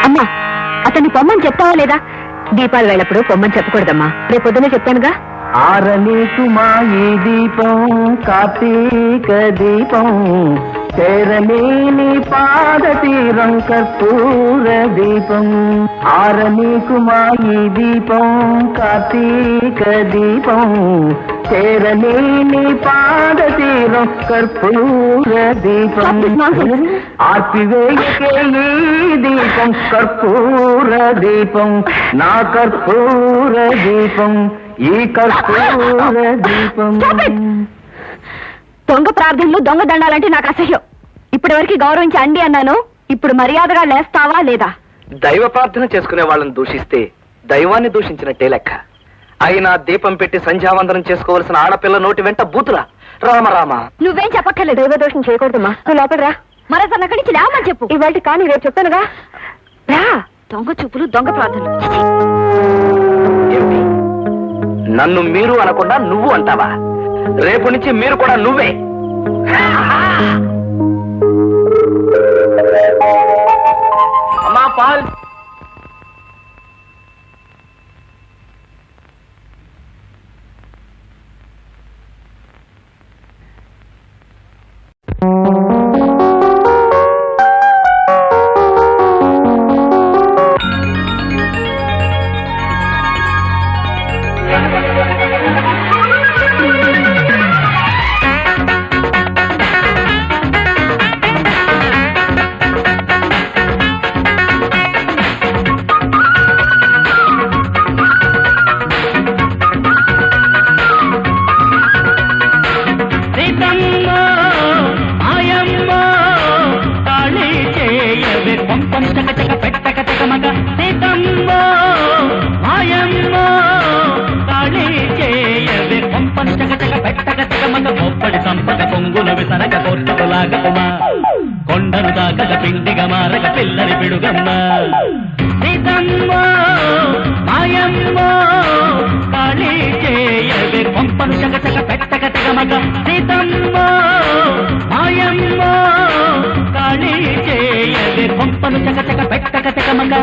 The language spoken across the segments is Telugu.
అమ్మా అతన్ని పొమ్మని చెప్తావా లేదా? దీపాలు వేళప్పుడు పొమ్మని చెప్పకూడదమ్మా, రేపు పొద్దునే చెప్తానుగా. ఆరనీకు మా ఈ దీపం కార్తీక దీపం, చేరలేని పాదతీరం కర్పూర దీపం. ఆరనీకు మా ఈ దీపం కార్తీక దీపం, చేరలేని పాదతీరం కర్పూర దీపం. ఆర్పివేయకే ఈ దీపం కర్పూర దీపం, నా కర్పూర దీపం, ఈ కర్పూర దీపం. దొంగ ప్రార్థనలు దొంగ దండాలంటే నాకు అసహ్యం. ఇప్పటి వరకు గౌరవించి అండి అన్నాను, ఇప్పుడు మర్యాదగా లేస్తావా లేదా? దైవ ప్రార్థన చేసుకునే వాళ్ళని దూషిస్తే దైవాన్ని దూషించినట్టే లెక్క. అయినా దీపం పెట్టి సంధ్యావందనం చేసుకోవలసిన ఆడపిల్ల నోటి వెంట బూతురా. రామరామ, నువ్వేం చెప్పక్కర్లేదు. దైవ దోషం చేయకూడదమ్మా. నువ్వు లోపల రా. మరోసారి అక్కడి నుంచి లేవమని చెప్పు. ఇవాళ కానీ రేపు చెప్తానుగా. రా. దొంగ చూపులు దొంగ ప్రార్థనలు. ఏమిటి? నన్ను మీరు అనకుండా నువ్వు అంటావా? రేపు నుంచి మీరు కూడా నువ్వే. అమ్మా పాల్. కొండను దాకక పిండిగా మారక పిల్లని పిడుగమ్మ. సీతమ్మ మాయమ్మ కాళీ చేయవే కొంపను చకచక పెట్టక తెగమగ. సీతమ్మ మాయమ్మ కాళీ చేయవే కొంపను చకచక పెట్టక తెగమగ.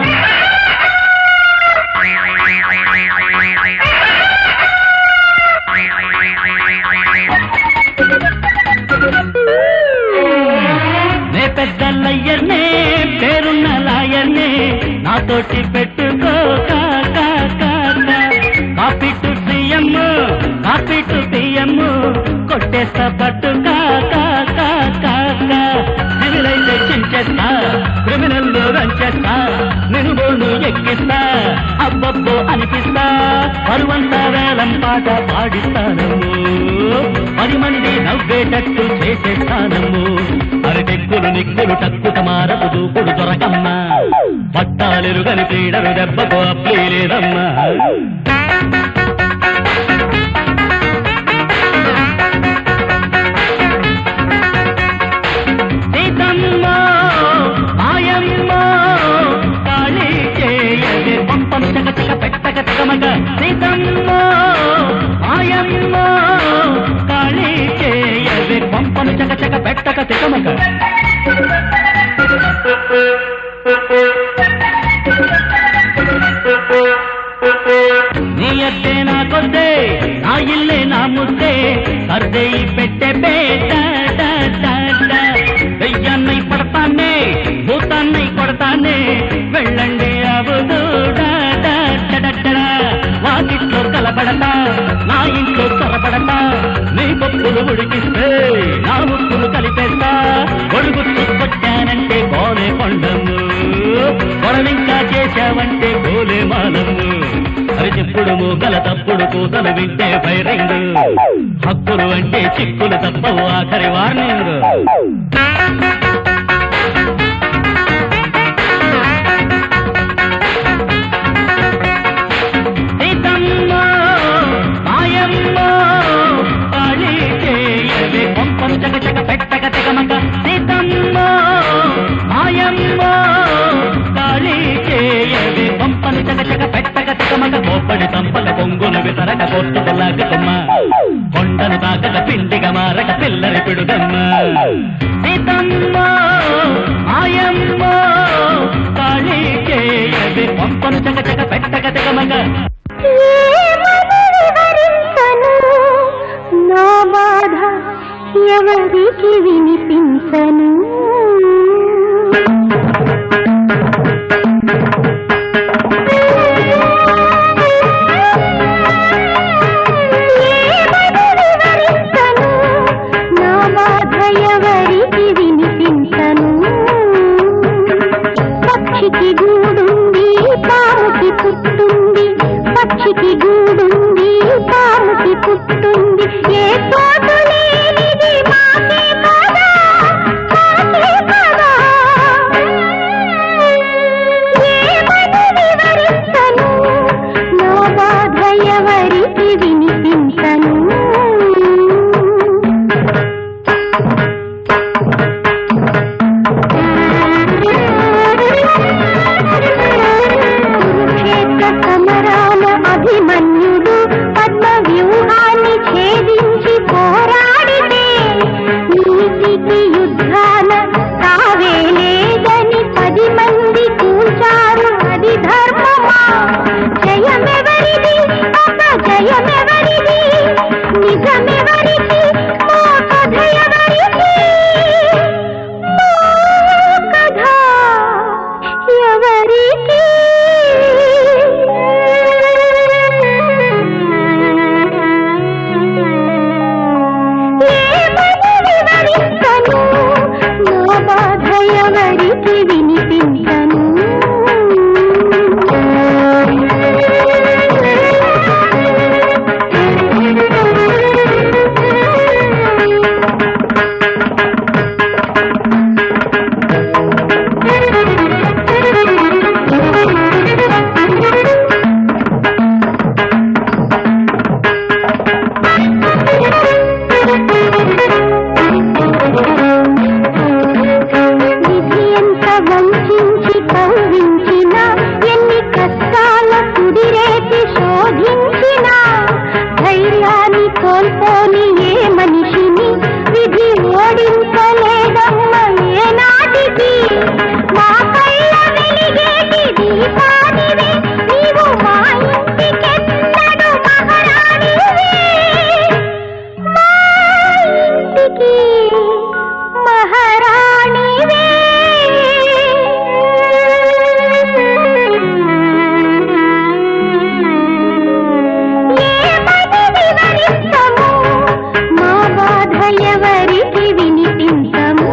నే పెద్ద లయ్యర్నే, పేరున్న లాయర్నే, నాతోటి పెట్టుకో కాపీటు సీఎం కాపీటు బియ్యం కొట్టేస్తా పట్టు సివిలైజేషన్ చేస్తా, క్రిమినల్ రంచేస్తా, నేను బోను ఎక్కిస్తా, అబ్బబ్బో అనిపిస్తా, పరువంతా వేలం పాట పాడిస్తానము, 10 మంది నవ్వేటట్టు చేసేస్తానము. అరటెక్కులు నిక్కులు టక్కుట మారపు దూకుడు దొరకమ్మా, పట్టాలెరుగని క్రీడలు దెబ్బకు అప్లీ లేదమ్మా. సీతమ్మ మాయమ్మ కాళీ చేయవే పంపం చకచక పెట్టక తెగమగ. సీతమ్మ మాయమ్మ కాళీ చేయవే పంపం చకచక పెట్టక తెగమగ. నీ అద్దే నా కొద్దే, నా ఇల్లే నా ముద్దే, సర్దేయి పెట్టే బేట దయ్యాన్నై పడతానే, భూతాన్నై కొడతానే, వెళ్ళండి అవుదు వాకిట్లో కలబడతా, నా ఇంట్లో చొరబడతా, నీ పప్పులు ఉడికిస్తే నా ముప్పులు కలిపేస్తా, గొడుగుచ్చు కొట్టానంటే గోలే కొండము, గొడవింకా చేశావంటే గోలే మానము. అరిచెప్పుడు మూగల తప్పుడు కూతలు వింటే ఫైరింగ్, హక్కులు అంటే చిక్కులు తప్పవు ఆఖరి వార్నింగ్. సీతమ్మ మాయమ్మ కాళీ చేయవే పంపం చకచక పెట్టక తెగమగ. సీతమ్మ మాయమ్మ కాళీ చేయవే పంపను చకచక పెట్టక తెగమగ. కోప్పడి సంపక పొంగులు విసరక కొట్టుకులాగమ్మ, కొండను తాకక పిండిగా మారక పిల్లని పిడుగమ్మ. సీతమ్మ మాయమ్మ కాళీ తెగమంగ నా బాధ ఎవరికి వినిపించను. పక్షికి గూడుంది పాముకి పుట్టుంది, పక్షికి గూడుంది పాముకి పుట్టుంది, ఏ తోటు లేనిది మాకే కదా, మాకే కదా. ఏమని వివరించను, నా బాధ ఎవరికి వినిపించను. సమరాల అభిమన్యుడు పద్మ వ్యూహాన్ని ఛేదించి పోరాడితే నీతికి యుద్ధాన తావే లేదని 10 మంది కూర్చారు, అది ధర్మమా? జయమెవరిది అపజయమెవరిది, నిజమెవరికి మా కథ ఎవరికి, మా కథ ఎవరికి. నా బాధ ఎవరికి వినిపించను. విధి ఎంత వంచించి కౌరించినా, ఎన్ని కష్టాల కుదిరేసి శోధించినా, ధైర్యాన్ని కోల్పోని ఏ మనిషిని విధి ఓడించలేదమ్మ ఏనాటికి. మా కళ్ళ వెలిగేటి దీపానివే నీవు, మా ఇంటికెన్నడు మహారాణివే, మా ఇంటికి మహారాణివే. ఏమని వివరించము, మా బాధ ఎవరికి వినిపించము.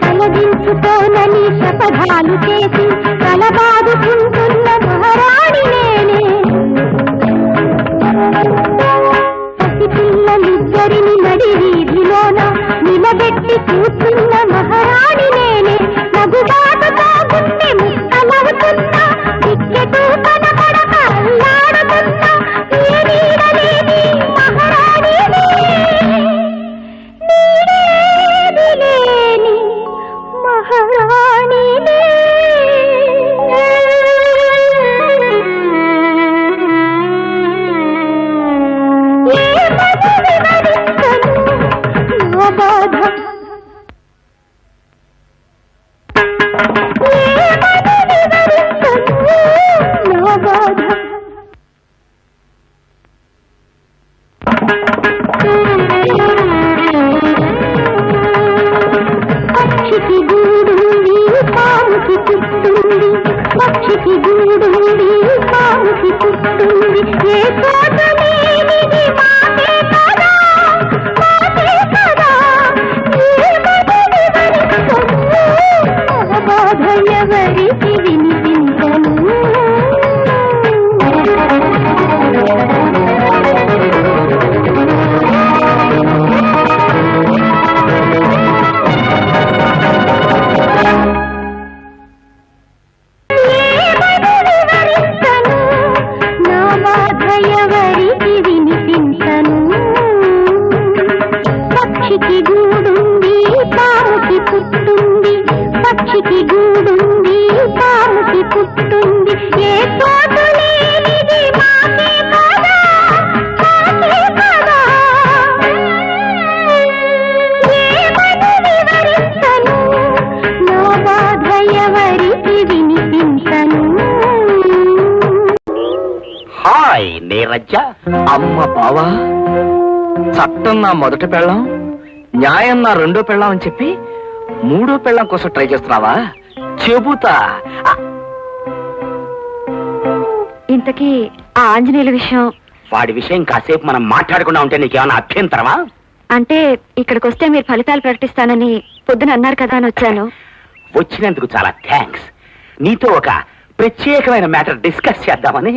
తలదించుకోనని శపథాలు చేసి తలబాదుకుంటున్న మహారాణి నేనే. పసిపిల్లలిద్దరిని నడి వీధిలోన నిలబెట్టి కూర్చున్న మహారాణి నేనే. నగుబాటుతో గుండె ముక్కలవుతున్నా, టిక్కెటు కనపడక అల్లాడుతున్నా, ఏ నీడలేని మహారాణినే, నీడేది లేని మహారాణినే. ఏమని వివరించను, నా బాధ ఏమని వివరించను, నా బాధ. పక్షికి గూడుంది పాముకి పుట్టుంది, పక్షికి గూడుంది పాముకి పుట్టుంది, ఏ తోట లేనిది మాకే కదా, మాకే కదా. ఏమని వివరించను, నా బాధ ఎవరికి వినిపించను. ఏమని వివరించను, నా బాధ ఎవరికి నీరజ. అమ్మ బావా, చట్టం నా మొదటి పెళ్ళం, న్యాయం నా రెండో పెళ్ళం అని చెప్పి మూడో పెళ్ళం కోసం ట్రై చేస్తున్నావా? చెబుతా. ఇంతకీ ఆ ఆంజనేయుల విషయం? వాడి విషయం కాసేపు మనం మాట్లాడకుండా ఉంటే నీకేమైనా అభ్యంతరమా? అంటే ఇక్కడికి వస్తే మీరు ఫలితాలు ప్రకటిస్తానని పొద్దున అన్నారు కదా అని వచ్చాను. వచ్చినందుకు చాలా థ్యాంక్స్. నీతో ఒక ప్రత్యేకమైన మ్యాటర్ డిస్కస్ చేద్దామని.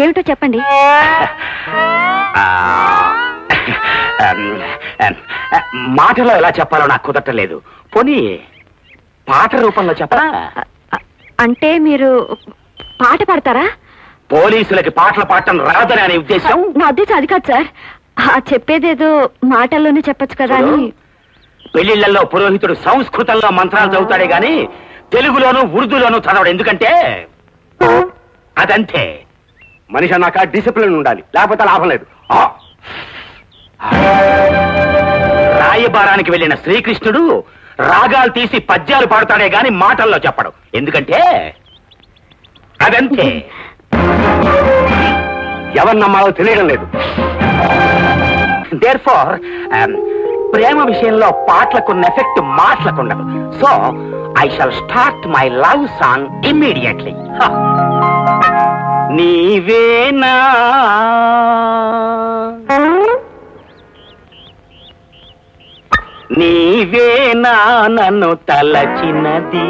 ఏమిటో చెప్పండి. మాటలో ఎలా చెప్పాలో నాకు కుదరలేదు. పోనీ పాట రూపంలో చెప్పరా? అంటే మీరు పాట పాడతారా? పోలీసులకి పాటలు పాడటం రాదని అనే ఉద్దేశం? నా ఉద్దేశం అది కాదు సార్. చెప్పేదేదో మాటల్లోనే చెప్పొచ్చు కదా అని. పెళ్లిళ్లలో పురోహితుడు సంస్కృతంలో మంత్రాలు చదువుతాడే గాని తెలుగులోను ఉర్దూలోను చదవడు. ఎందుకంటే అదంతే. మనిషి అన్నాక డిసిప్లిన్ ఉండాలి, లేకపోతే లాభం లేదు. రాయబారానికి వెళ్ళిన శ్రీకృష్ణుడు రాగాలు తీసి పద్యాలు పాడుతాడే గాని మాటల్లో చెప్పడు. ఎందుకంటే అదంతే. ఎవరు నమ్మాలో తెలియడం లేదు. దేర్ఫోర్ ప్రేమ విషయంలో పాటలకున్న ఎఫెక్ట్ మాటలకు ఉండదు. So I shall start my love song immediately. నీవేనా నీవేనా నన్ను తలచినది,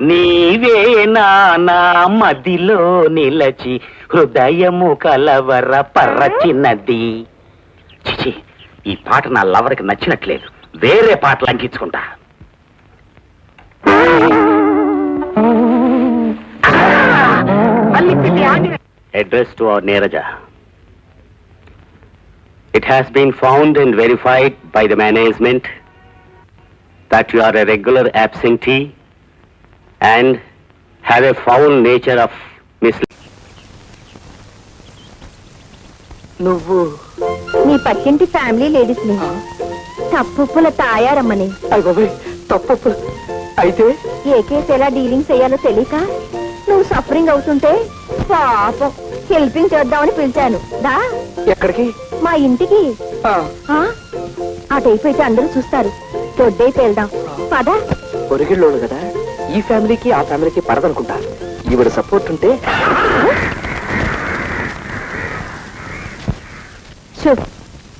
నీవేనా నా మదిలో నిలచి హృదయము కలవర పరచినది. చిచి, ఈ పాట నా లవర్కి నచ్చినట్లేదు. వేరే పాటలు అంకించుకుంటా. Address to our Neeraja. It has been found and verified by the management that you are a regular absentee and have a foul nature of misleading. నువ్వు నీ పక్కింటి ఫ్యామిలీ లేడీస్ ని తప్పుల తాయారమ్మని. తప్పు అయితే ఏ కేసు ఎలా డీలింగ్ చేయాలో తెలియక నువ్వు సఫరింగ్ అవుతుంటే పాపం హెల్పింగ్ చేద్దామని పిలిచాను. దా. ఎక్కడికి? మా ఇంటికి. అటైపోయితే అందరూ చూస్తారు. దొడ్డైతే వెళ్దాం పదా. పొరిగిళ్ళోడు కదా, ఈ ఫ్యామిలీకి ఆ ఫ్యామిలీకి పడదనుకుంటా. ఈవిడ సపోర్ట్ ఉంటే.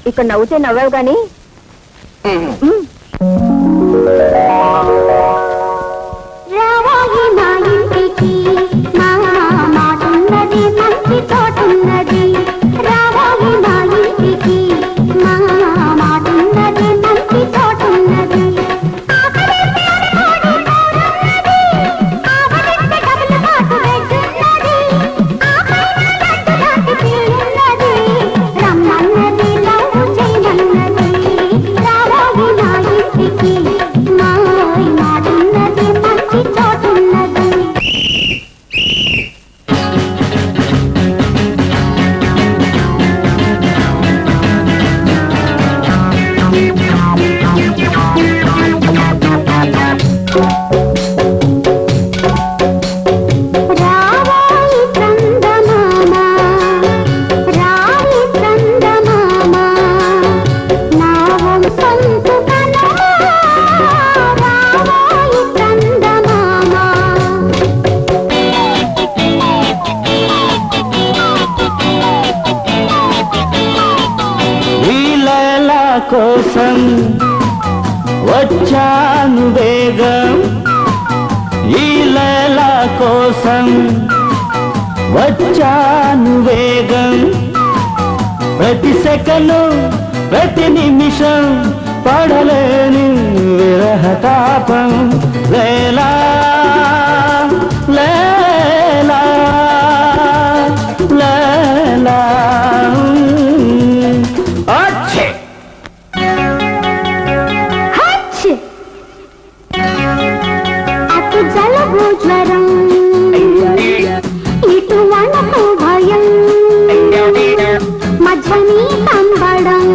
ఇక్కడ నవ్వుతే నవ్వావు గాని రావాయి నా ఇంటికి, మా మాటున్నది మంచి తోటున్నది. రావాయి నా ఇంటికి, మా మాటున్నది మంచి తోటున్నది. రమ్మన్నది లవ్ చేయమన్నది. రావాయి నా ఇంటికి, మా మాటున్నది మంచి తోటున్నది. రావాయి చందమామ, రాయి చందమామ, నా వంశంతు కనుమా. రావాయి చందమామ. వీళ్ళ కోసం వచ్చాను వేగం, ఈల కోసం వచ్చాను వేగం. ప్రతి సెకను ప్రతి నిమిషం పడలేని విరహతాపం. లేలా లేలా లేలా. అచ్చే హచ్! అటు జలుబు జ్వరం, ఇటు వణకు భయం, మధ్యని తంబడం.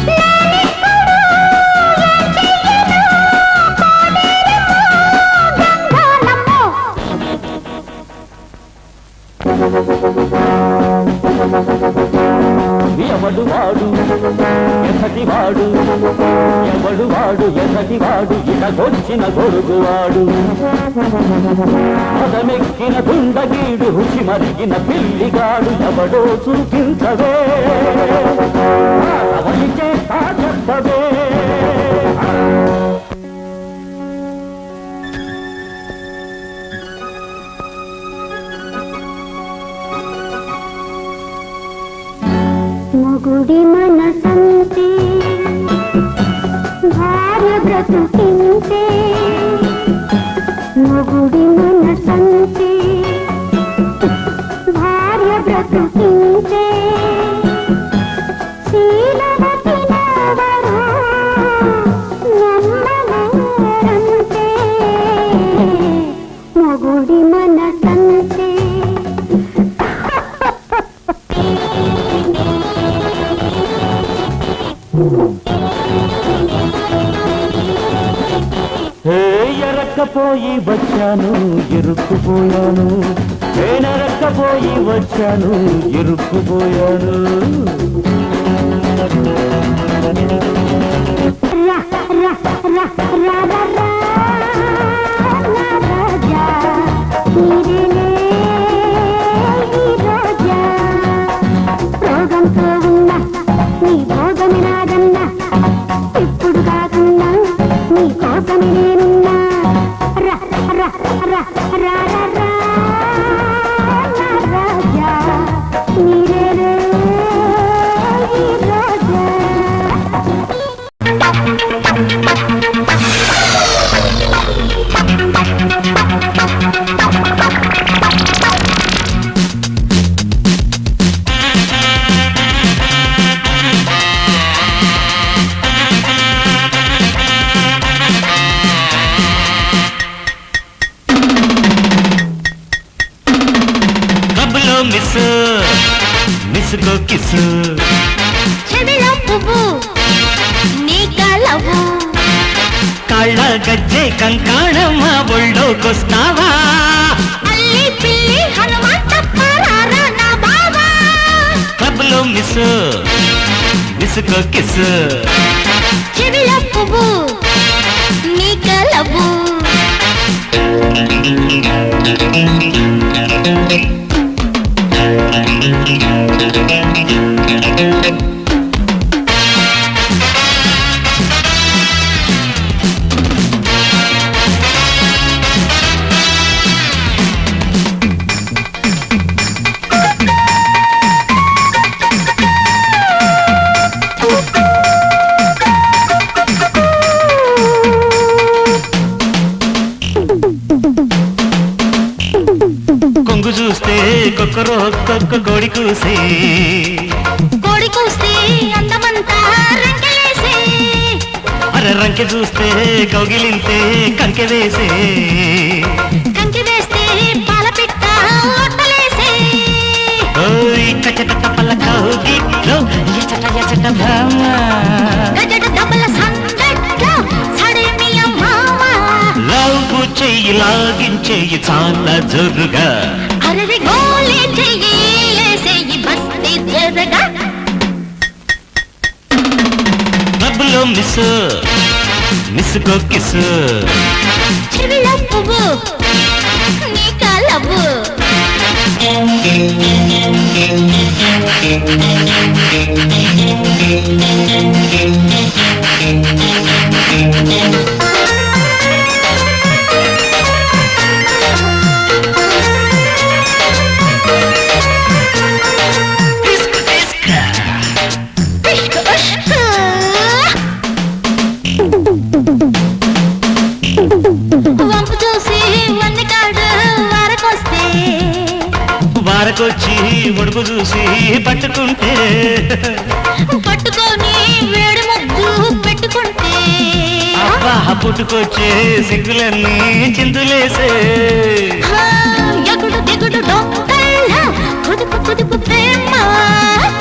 నేనెక్కడో ఏం చెయ్యను, పోనీ ఎవడు వాడు ఎసటి వాడు, ఎవడు వాడు ఎసటి వాడు, ఇటకొచ్చిన గొడుగువాడు. పదమెక్కిన దుండగీడు, రుచి మరిగిన పిల్లిగాడు, ఎవడో చూపించవే అవని చేస్తా చెప్పవే. మొగుడి మనసంతే భార్య బ్రతుకింతే, మొగుడి మనసంతే భార్య బ్రతుకింతే, శీలవతి నావరు నమ్మలేరంతే, మొగుడి మనసంతే. ఎరక్కపోయి వచ్చాను ఇరుక్కుపోయాను, నేనెరక్కపోయి వచ్చాను ఇరుక్కుపోయాను. రోగంతో ఉన్నా నీ భోగమి నాదన్నా, ఇప్పుడు కాకున్నా నీ కోసమి నేనున్నా. రా రా రా రా రా రాజా నీరే ఈ రోజా. మిస్కో కిస్ చెవిలో పువ్వు నీ కలవు, కాళ్ళ గజ్జె కంకాణమ్మ ఒళ్ళోకొస్తావా, అల్లి పిల్లి హనుమంత పరారా నా బావా. క్లబ్లో మిస్కో కిస్ చెవిలో పువ్వు నీ కలవు, కొంగు చూస్తే కొక్కరో కొక్క కోడి కూసి, కోడి కూస్తే అందమంతా రంకెలేసే, అరే రంకె చూస్తే కౌగిలింతే కంకె వేసే, కంకి వేస్తే పాల పిట్ట ఒట్టలేసే. ఓయ్ కచట పలకో గిట్లో ఎచట భామ, గజట డబ్బల సందట్లో సడేమియ మామ, లవ్ చెయ్యి లాగించేయి చాలా జోరుగా, అరవి గోలే చెయ్యి లేసేయి బస్తి జరగా. క్లబ్లో మిస్కో కిస్ చెవిలో పువ్వు నీ కలవు, వంపు చూసి వన్నికాడు వారకొస్తే, వారకొచ్చి ఒడుగు చూసి పట్టుకుంటే, పట్టుకొని వేడి ముద్దు పెట్టుకుంటే, అబ్బా పుట్టుకొచ్చే సిగ్గులన్నీ చిందులేసే, ఎగుడు దిగుడు డొక్కల్ల కుదుపు కుదుపు ప్రేమ,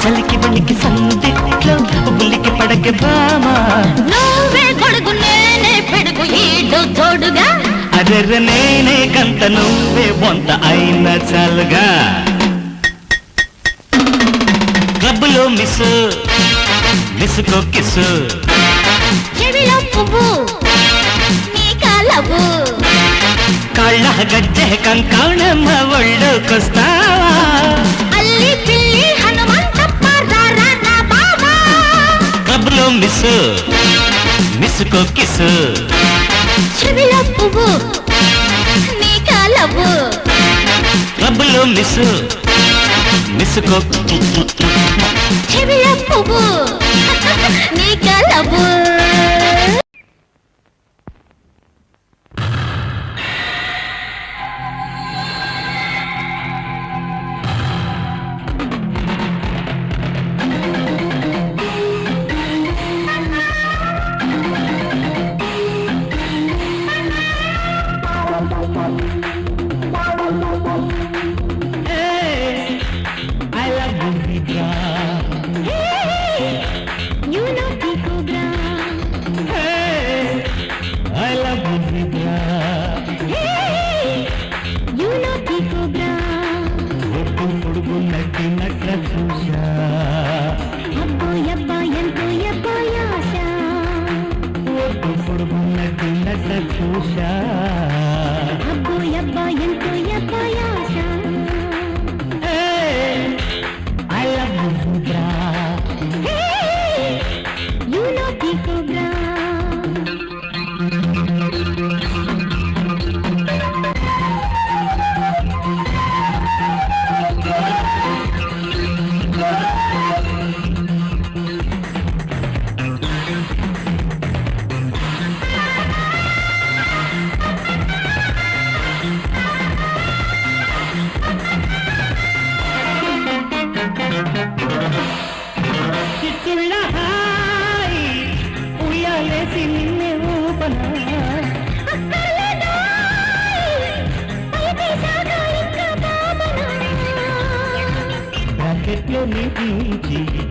చలికి బలికి సందిట్లో బుల్లికి పడకే భామ, నువ్వే కొడుకు నేనే పెడుగు ఈడు తోడుగా, అదెర్ర నేనే కంత నువ్వే బొంత అయిన చాలుగా. క్లబ్లో మిస్ మిస్కో కిస్ చెవిలో పువ్వు నీ కలవు కళ్ళ గజ్జె కంకాణమ్మ ఒళ్ళోకొస్తావా అల్లి పిల్లి హనుమంతప్ప రారా నా బాబా క్లబ్లో మిస్ మిస్కో కిస్ చెవిలో పువ్వు నీ కలవు క్లబ్లో మిస్ మిస్కో చెవిలో పువ్వు నీ కలవు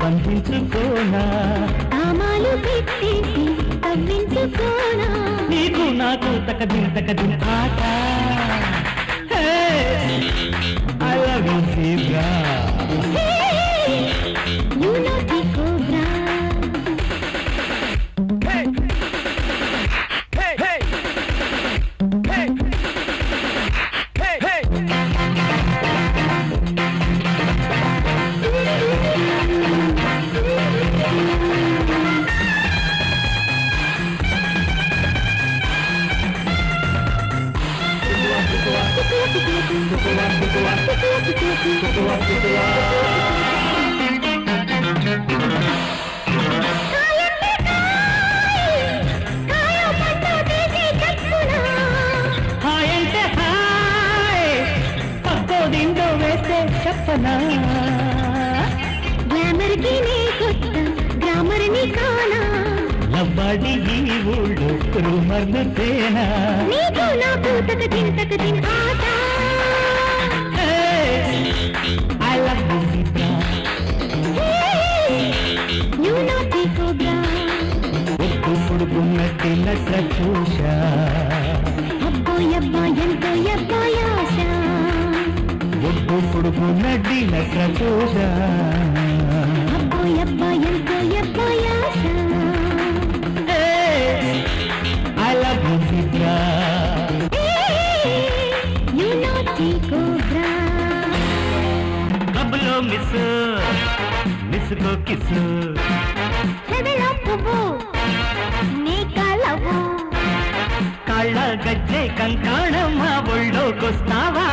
బంధించుకోనా కామాలు పెట్టేసి తవ్వించుకోనా నీకు నాకు తకదిన్ ఆట I love you, zebra. You naughty cobra. Hey! Hey! Hey! Hey! Hey! Hey! Hi అంటే హాయ్ పక్కోదింటో వేస్తే చెప్పనా గ్లామర్ కి నీ కొత్త గ్రామర్ ని కానా లవ్వాడి ఈ ఊళ్ళో రూమర్లు తేనా నీకు నాకు తకదిన్ ఆట I love you, zebra. You naughty cobra. ఒట్టు పొడుగున్నట్టి నట్ల చూశా అబ్బో యబ్బా ఎంతో యబ్బాయాశ ఒట్టు పొడుగున్నట్టి నట్ల చూశా అబ్బో యబ్బా ఎంతో యబ్బాయాశ I love you, zebra. You naughty cobra. క్లబ్లో మిస్కో కిస్ చెవిలో పువ్వు నీ కలవు కాళ్ళ గజ్జె కంకాణమ్మ ఒళ్ళోకొస్తావా